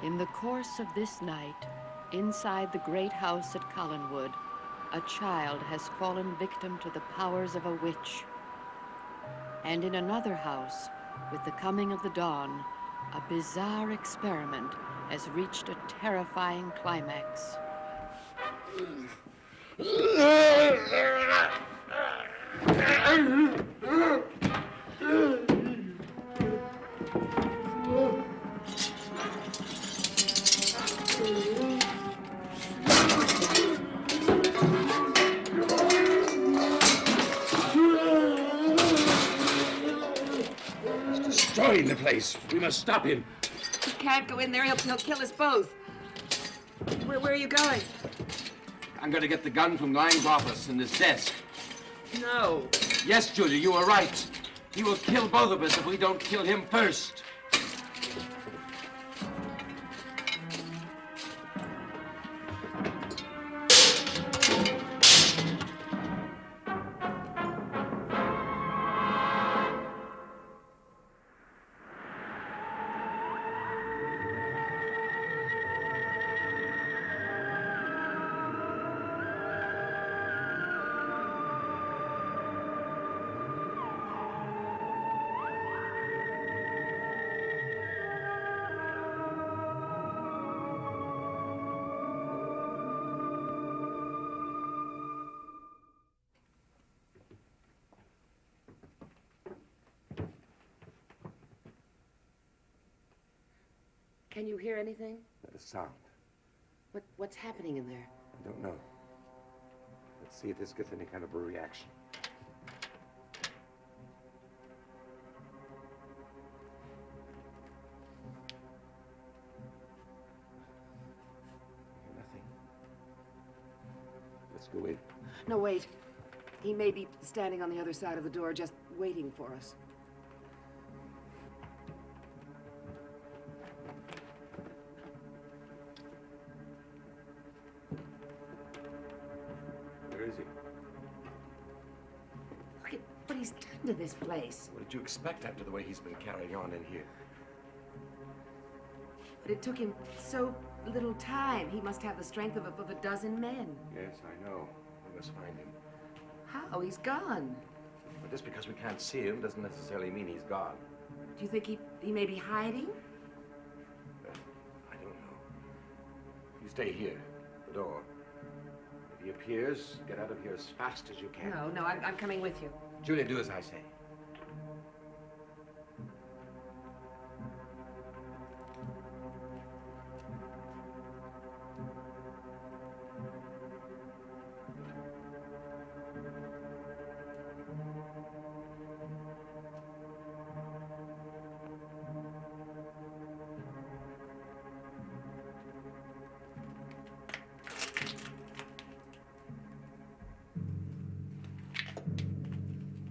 In the course of this night, inside the great house at Collinwood, a child has fallen victim to the powers of a witch. And in another house, with the coming of the dawn, a bizarre experiment has reached a terrifying climax. Destroying the place. We must stop him. We can't go in there. He'll kill us both. Where are you going? I'm going to get the gun from Lang's office in his desk. No. Yes, Julia, you were right. He will kill both of us if we don't kill him first. Can you hear anything? Not a sound. What's happening in there? I don't know. Let's see if this gets any kind of a reaction. Nothing. Let's go in. No, wait. He may be standing on the other side of the door, just waiting for us. Where is he? Look at what he's done to this place. What did you expect after the way he's been carrying on in here? But it took him so little time. He must have the strength of a dozen men. Yes, I know. We must find him. How? He's gone. But just because we can't see him doesn't necessarily mean he's gone. Do you think he may be hiding? I don't know. You stay here, the door. If he appears, get out of here as fast as you can. No, I'm coming with you. Julia, do as I say.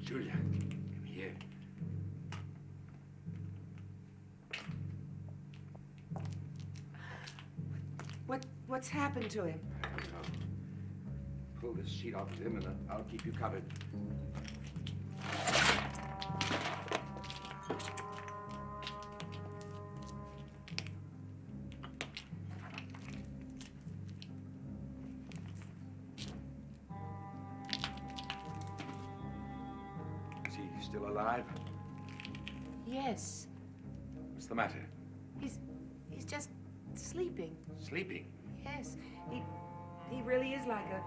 Julia, come here. What's happened to him? I don't know. Pull this sheet off of him and I'll keep you covered. Is he still alive? Yes. What's the matter? He's just sleeping. Sleeping? Yes. He really is like a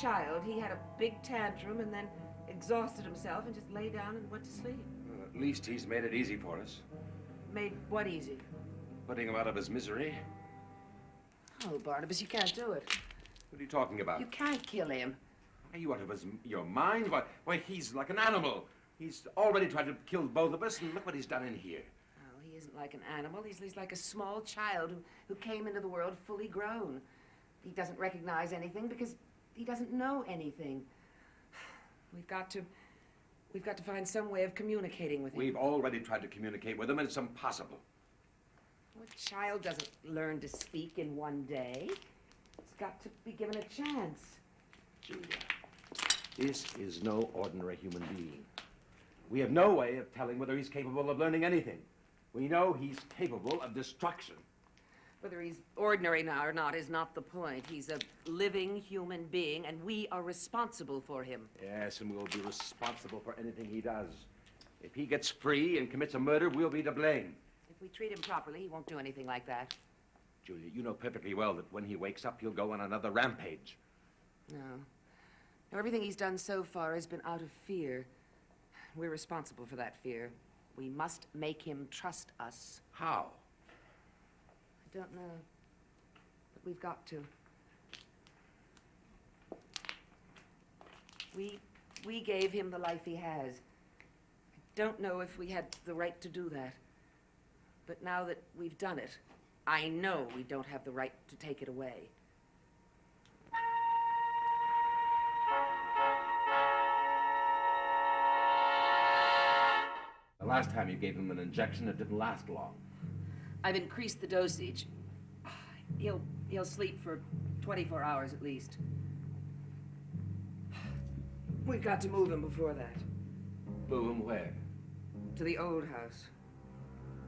child. He had a big tantrum and then exhausted himself and just lay down and went to sleep. Well, at least he's made it easy for us. Made what easy? Putting him out of his misery. Oh, Barnabas, you can't do it. What are you talking about? You can't kill him. Are you out of your mind? Why, he's like an animal. He's already tried to kill both of us, and look what he's done in here. Oh, he isn't like an animal. He's like a small child who came into the world fully grown. He doesn't recognize anything because he doesn't know anything. We've got to find some way of communicating with him. We've already tried to communicate with him, and it's impossible. A child doesn't learn to speak in one day. It's got to be given a chance. Julia, this is no ordinary human being. We have no way of telling whether he's capable of learning anything. We know he's capable of destruction. Whether he's ordinary now or not is not the point. He's a living human being, and we are responsible for him. Yes, and we'll be responsible for anything he does. If he gets free and commits a murder, we'll be to blame. If we treat him properly, he won't do anything like that. Julia, you know perfectly well that when he wakes up, he'll go on another rampage. No. Now, everything he's done so far has been out of fear. We're responsible for that fear. We must make him trust us. How? I don't know. But we've got to. We gave him the life he has. I don't know if we had the right to do that. But now that we've done it, I know we don't have the right to take it away. The last time you gave him an injection, it didn't last long. I've increased the dosage. He'll sleep for 24 hours at least. We've got to move him before that. Move him where? To the old house.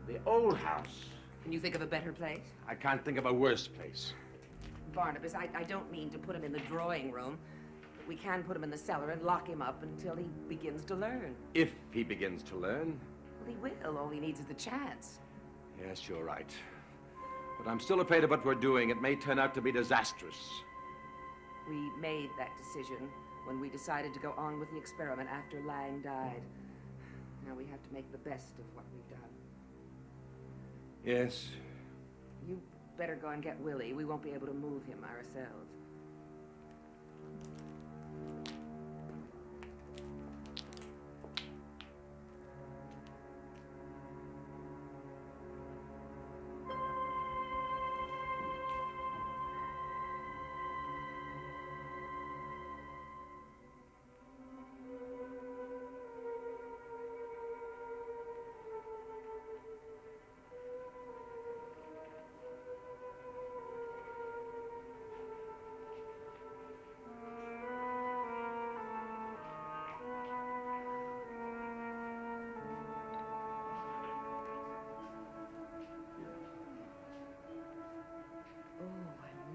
The old house. Can you think of a better place? I can't think of a worse place. Barnabas, I don't mean to put him in the drawing room. But we can put him in the cellar and lock him up until he begins to learn. If he begins to learn. Well, he will. All he needs is the chance. Yes, you're right. But I'm still afraid of what we're doing. It may turn out to be disastrous. We made that decision when we decided to go on with the experiment after Lang died. Now we have to make the best of what we've done. Yes. You better go and get Willie. We won't be able to move him ourselves.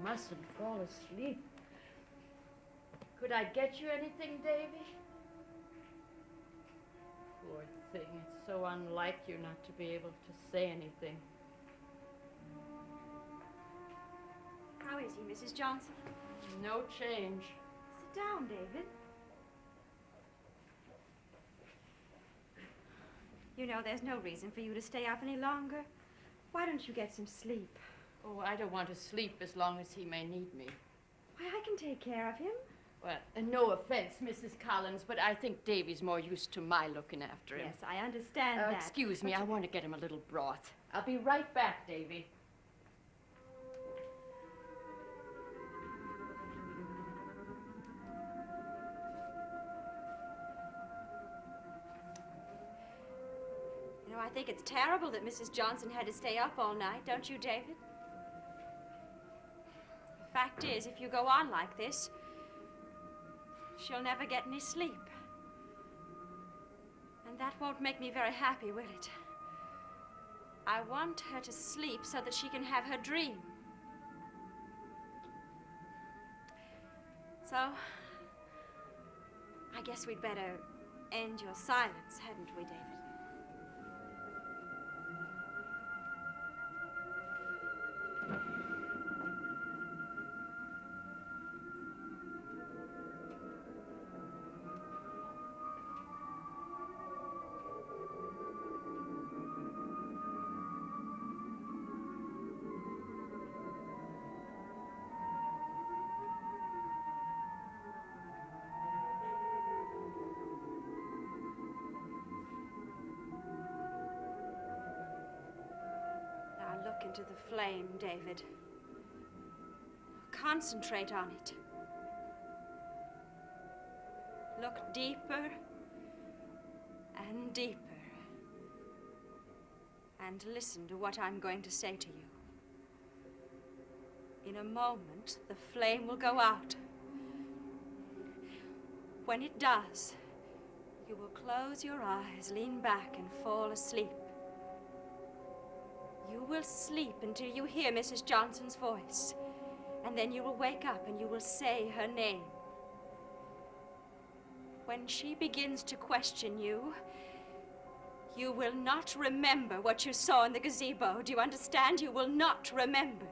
Mustn't fall asleep. Could I get you anything, Davy? Poor thing, it's so unlike you not to be able to say anything. How is he, Mrs. Johnson? No change. Sit down, David. You know, there's no reason for you to stay up any longer. Why don't you get some sleep? Oh, I don't want to sleep as long as he may need me. Why, I can take care of him. Well, no offense, Mrs. Collins, but I think Davy's more used to my looking after him. Yes, I understand that. Excuse me, but I want to get him a little broth. I'll be right back, Davy. You know, I think it's terrible that Mrs. Johnson had to stay up all night, don't you, David? The fact is, if you go on like this, she'll never get any sleep. And that won't make me very happy, will it? I want her to sleep so that she can have her dream. So, I guess we'd better end your silence, hadn't we, David? Look into the flame, David. Concentrate on it. Look deeper and deeper. And listen to what I'm going to say to you. In a moment, the flame will go out. When it does, you will close your eyes, lean back, and fall asleep. You will sleep until you hear Mrs. Johnson's voice. And then you will wake up and you will say her name. When she begins to question you, you will not remember what you saw in the gazebo. Do you understand? You will not remember.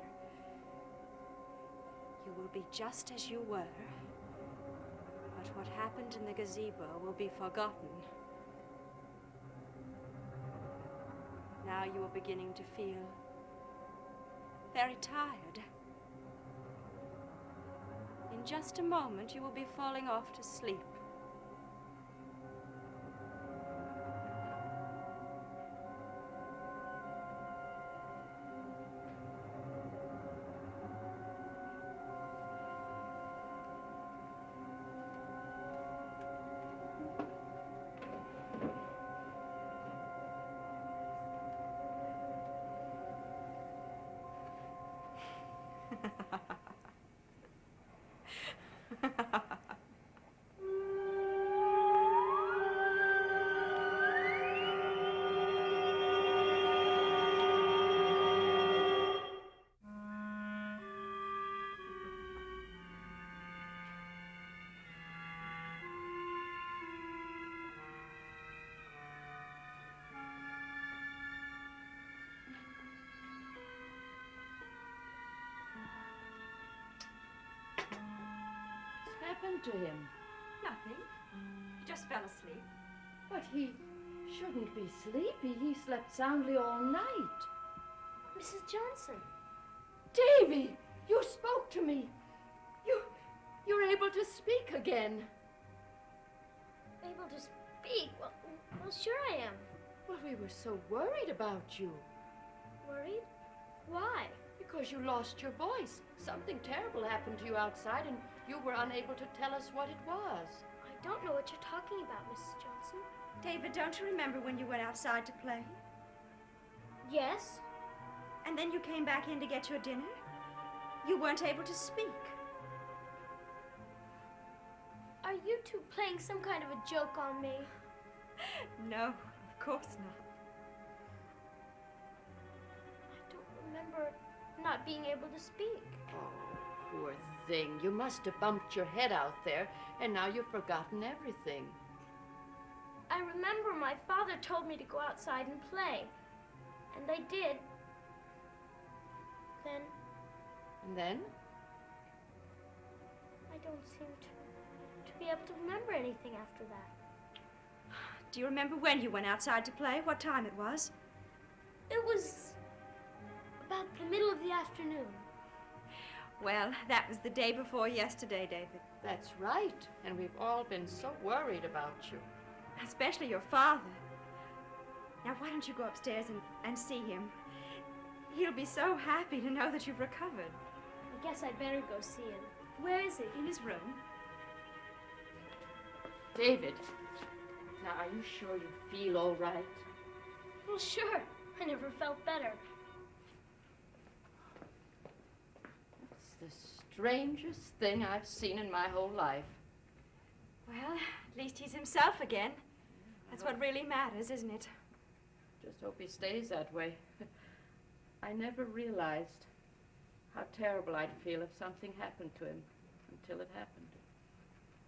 You will be just as you were. But what happened in the gazebo will be forgotten. Now you are beginning to feel very tired. In just a moment, you will be falling off to sleep. Happened to him? Nothing. He just fell asleep. But he shouldn't be sleepy. He slept soundly all night. Mrs. Johnson. Davy, you spoke to me. You're able to speak again. Able to speak? Well, sure I am. Well, we were so worried about you. Worried? Why? Because you lost your voice. Something terrible happened to you outside, and you were unable to tell us what it was. I don't know what you're talking about, Mrs. Johnson. David, don't you remember when you went outside to play? Yes. And then you came back in to get your dinner? You weren't able to speak. Are you two playing some kind of a joke on me? No, of course not. I don't remember not being able to speak. Oh, poor thing. You must have bumped your head out there, and now you've forgotten everything. I remember my father told me to go outside and play. And I did. Then And then? I don't seem to be able to remember anything after that. Do you remember when you went outside to play? What time it was? It was about the middle of the afternoon. Well, that was the day before yesterday, David. That's right. And we've all been so worried about you. Especially your father. Now, why don't you go upstairs and see him? He'll be so happy to know that you've recovered. I guess I'd better go see him. Where is he? In his room. David, now are you sure you feel all right? Well, sure. I never felt better. It's the strangest thing I've seen in my whole life. Well, at least he's himself again. That's what really matters, isn't it? Just hope he stays that way. I never realized how terrible I'd feel if something happened to him until it happened.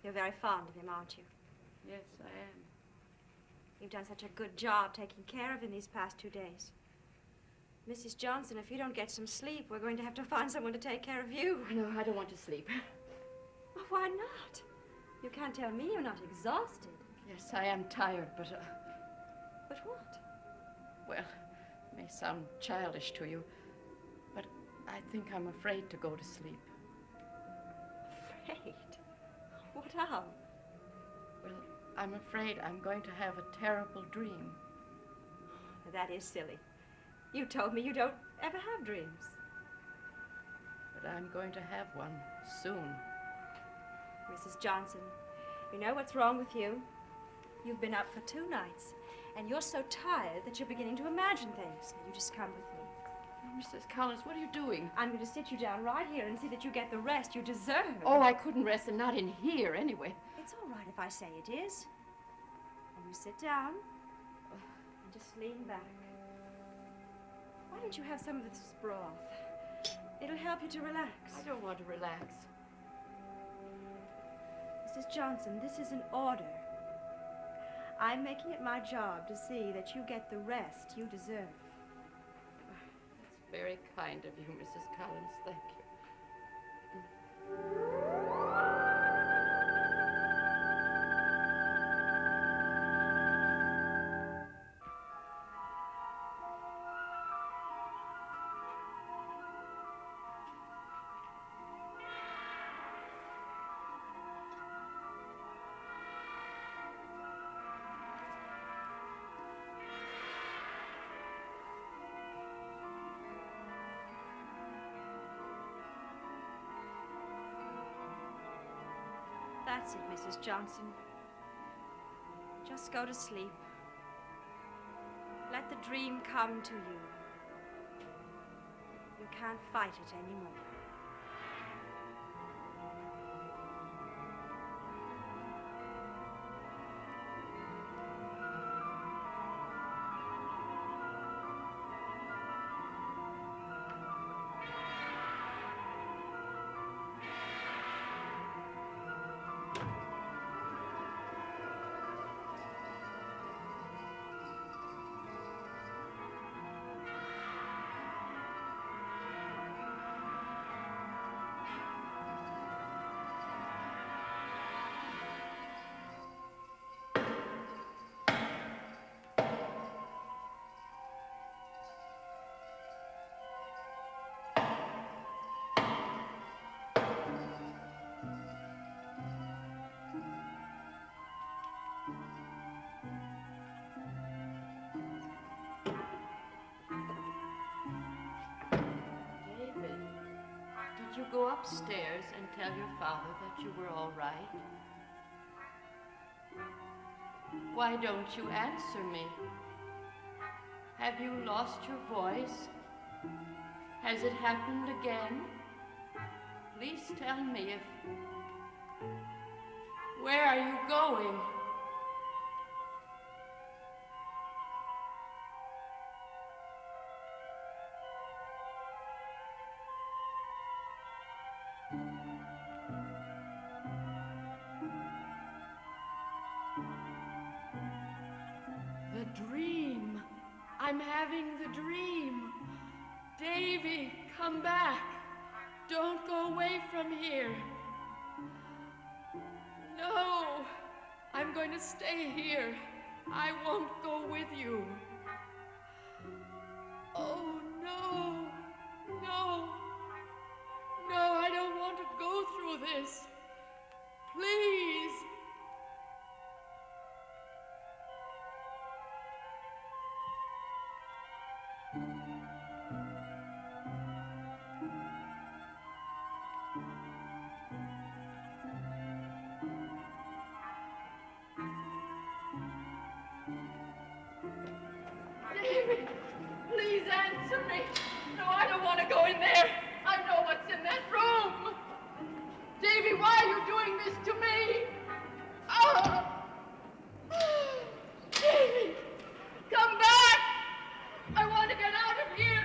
You're very fond of him, aren't you? Yes, I am. You've done such a good job taking care of him these past 2 days. Mrs. Johnson, if you don't get some sleep, we're going to have to find someone to take care of you. No, I don't want to sleep. Well, why not? You can't tell me you're not exhausted. Yes, I am tired, but But what? well, it may sound childish to you, but I think I'm afraid to go to sleep. Afraid? What of? Well, I'm afraid I'm going to have a terrible dream. That is silly. You told me you don't ever have dreams. But I'm going to have one soon. Mrs. Johnson, you know what's wrong with you? You've been up for 2 nights, and you're so tired that you're beginning to imagine things. Now, you just come with me. Oh, Mrs. Collins, what are you doing? I'm going to sit you down right here and see that you get the rest you deserve. Oh, I couldn't rest, and not in here anyway. It's all right if I say it is. And you sit down and just lean back. Why don't you have some of this broth? It'll help you to relax. I don't want to relax. Mrs. Johnson, this is an order. I'm making it my job to see that you get the rest you deserve. That's very kind of you, Mrs. Collins. Thank you. That's it, Mrs. Johnson. Just go to sleep. Let the dream come to you. You can't fight it anymore. Did you go upstairs and tell your father that you were all right? Why don't you answer me? Have you lost your voice? Has it happened again? Please tell me if... Where are you going? The dream. I'm having the dream. Davy, come back. Don't go away from here. No, I'm going to stay here. I won't go with you. Oh, no, no, no, I don't want to go through this. Please. David, please answer me. No, I don't want to go in there. I know what's in that room. Davy, why are you doing this to me? Oh! Davy, come back. I want to get out of here.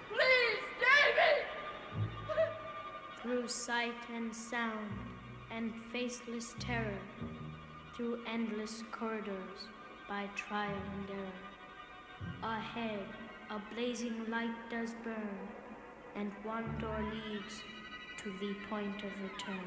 Please, Davy. Through sight and sound and faceless terror, through endless corridors by trial and error. Ahead, a blazing light does burn, and one door leads to the point of return.